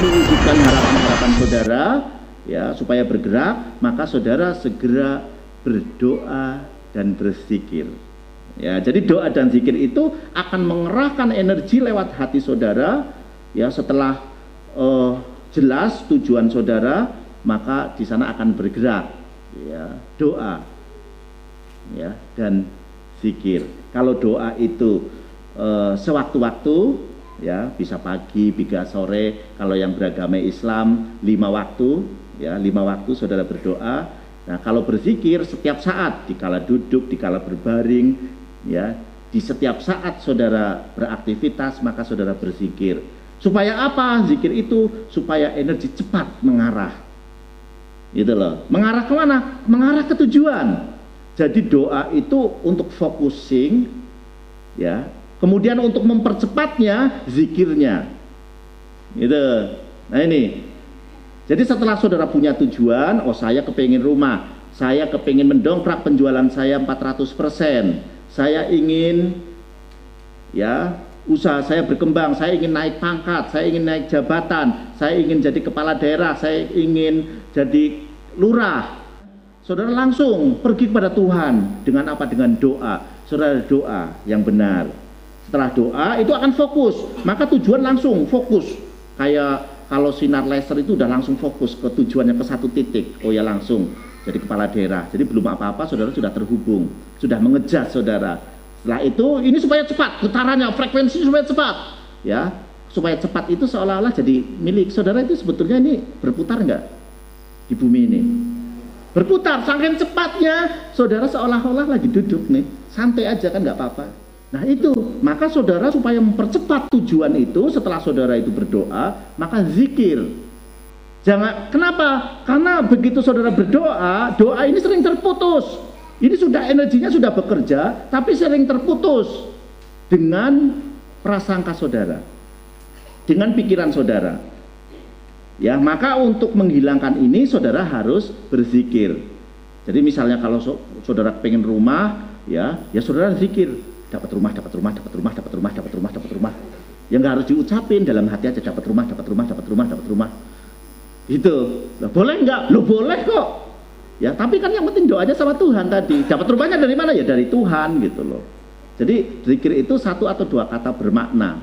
mewujudkan harapan-harapan saudara, ya, supaya bergerak, maka saudara segera berdoa dan berzikir. Ya, jadi doa dan zikir itu akan mengerahkan energi lewat hati saudara. Ya, setelah jelas tujuan saudara, maka di sana akan bergerak. Ya, doa, ya, dan zikir. Kalau doa itu sewaktu-waktu, ya, bisa pagi, bisa sore. Kalau yang beragama Islam 5 waktu, ya, 5 waktu saudara berdoa. Nah, kalau berzikir setiap saat, dikala duduk, dikala berbaring, ya, di setiap saat saudara beraktivitas, maka saudara berzikir. Supaya apa? Zikir itu supaya energi cepat mengarah, gitu loh. Mengarah kemana? Mengarah ke tujuan. Jadi doa itu untuk focusing, ya. Kemudian untuk mempercepatnya, zikirnya, gitu. Nah ini, jadi setelah saudara punya tujuan, oh saya kepingin rumah, saya kepingin mendongkrak penjualan saya 400%, saya ingin, ya, usaha saya berkembang, saya ingin naik pangkat, saya ingin naik jabatan, saya ingin jadi kepala daerah, saya ingin jadi lurah. Saudara langsung pergi kepada Tuhan dengan apa? Dengan doa. Saudara doa yang benar. Setelah doa itu akan fokus, maka tujuan langsung fokus. Kayak kalau sinar laser itu udah langsung fokus ke tujuannya, ke satu titik. Oh ya, langsung jadi kepala daerah. Jadi belum apa-apa saudara sudah terhubung, sudah mengejar saudara. Setelah itu ini supaya cepat getarannya, frekuensi supaya cepat, ya, supaya cepat itu seolah-olah jadi milik saudara. Itu sebetulnya ini berputar enggak di bumi ini? Berputar, saking cepatnya saudara seolah-olah lagi duduk nih, santai aja kan, nggak apa-apa. Nah itu, maka saudara supaya mempercepat tujuan itu, setelah saudara itu berdoa, maka zikir. Jangan, kenapa? Karena begitu saudara berdoa, doa ini sering terputus. Ini sudah energinya sudah bekerja, tapi sering terputus dengan prasangka saudara, dengan pikiran saudara. Ya, maka untuk menghilangkan ini saudara harus berzikir. Jadi misalnya kalau saudara pengen rumah, ya saudara zikir, dapat rumah, dapat rumah, dapat rumah, dapat rumah, dapat rumah, dapat rumah. Ya nggak harus diucapin, dalam hati aja, dapat rumah, dapat rumah, dapat rumah, dapat rumah. Gitu. Loh, boleh nggak? Loh boleh kok. Ya, tapi kan yang penting doanya sama Tuhan tadi. Dapat rumahnya dari mana? Ya dari Tuhan, gitu loh. Jadi zikir itu 1 atau 2 kata bermakna.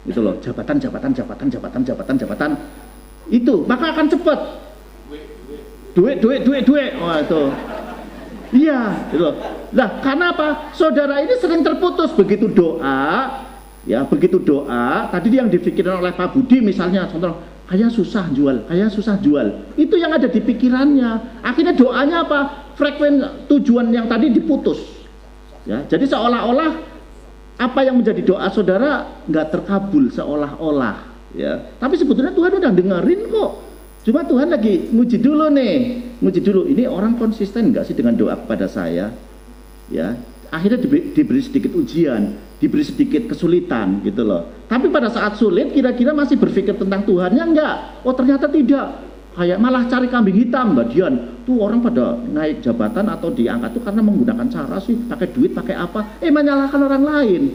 Gitu loh. Jabatan, jabatan, jabatan, jabatan, jabatan, jabatan. Itu maka akan cepat. Duit. Oh itu. Iya, gitu. Nah, karena apa? Saudara ini sering terputus begitu doa, ya, begitu doa. Tadi yang dipikirin oleh Pak Budi misalnya, contoh, kayak susah jual. Itu yang ada di pikirannya. Akhirnya doanya apa? Frekuensi tujuan yang tadi diputus. Ya, jadi seolah-olah apa yang menjadi doa saudara nggak terkabul seolah-olah. Ya, tapi sebetulnya Tuhan udah dengerin kok. Cuma Tuhan lagi nguji dulu nih, ini orang konsisten nggak sih dengan doa kepada saya? Ya, akhirnya diberi sedikit ujian, diberi sedikit kesulitan, gitu loh. Tapi pada saat sulit, kira-kira masih berpikir tentang Tuhannya enggak? Oh ternyata tidak, kayak malah cari kambing hitam, Mbak Dian. Tuh orang pada naik jabatan atau diangkat tuh karena menggunakan cara sih, pakai duit, pakai apa? Menyalahkan orang lain,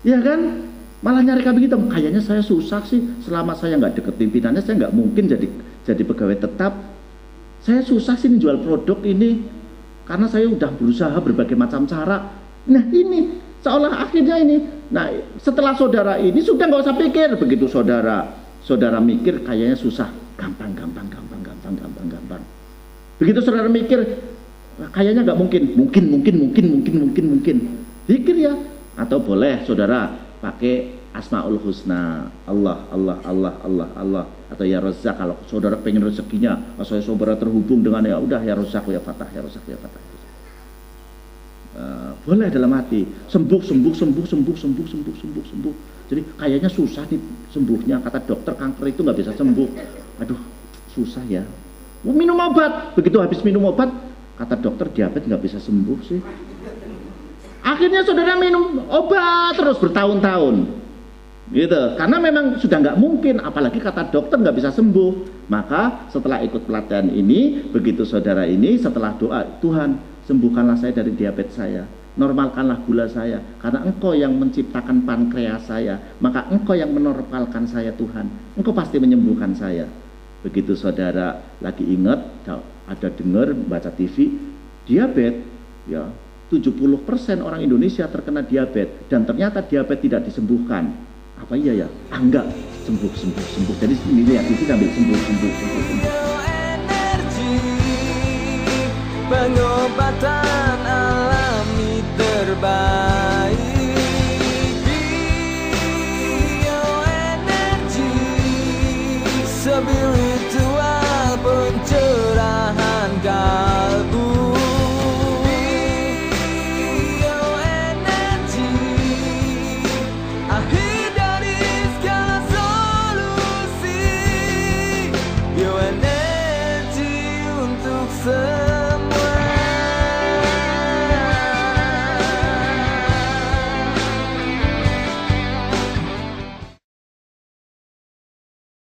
ya kan? Malah nyari kambing hitam. Kayaknya saya susah sih, selama saya nggak deket pimpinannya saya nggak mungkin jadi pegawai tetap. Saya susah sih menjual produk ini karena saya udah berusaha berbagai macam cara. Nah ini seolah akhirnya ini. Nah setelah saudara ini sudah nggak usah pikir. Begitu saudara mikir kayaknya susah, gampang. Begitu saudara mikir kayaknya nggak mungkin. Pikir ya. Atau boleh saudara pakai Asmaul Husna, Allah, atau ya Razzaq. Kalau saudara pengen rezekinya, saya saudara terhubung dengan ya udah ya Razzaq ya Fatah. Boleh dalam hati, sembuh. Jadi kayaknya susah nih sembuhnya, kata dokter kanker itu nggak bisa sembuh. Aduh, susah ya. Minum obat, begitu habis minum obat, kata dokter diabetes nggak bisa sembuh sih. Akhirnya saudara minum obat terus bertahun-tahun, gitu. Karena memang sudah nggak mungkin, apalagi kata dokter nggak bisa sembuh. Maka setelah ikut pelatihan ini, begitu saudara ini setelah doa, Tuhan sembuhkanlah saya dari diabetes saya, normalkanlah gula saya, karena Engkau yang menciptakan pankreas saya, maka Engkau yang menormalkan saya Tuhan, Engkau pasti menyembuhkan saya. Begitu saudara lagi ingat, ada dengar, baca TV, diabetes, ya 70% orang Indonesia terkena diabetes, dan ternyata diabetes tidak disembuhkan. Apa iya ya? Ah, enggak, sembuh. Jadi ini lihat, itu ambil sembuh. Pengobatan alami terbaik, bioenergi, sebil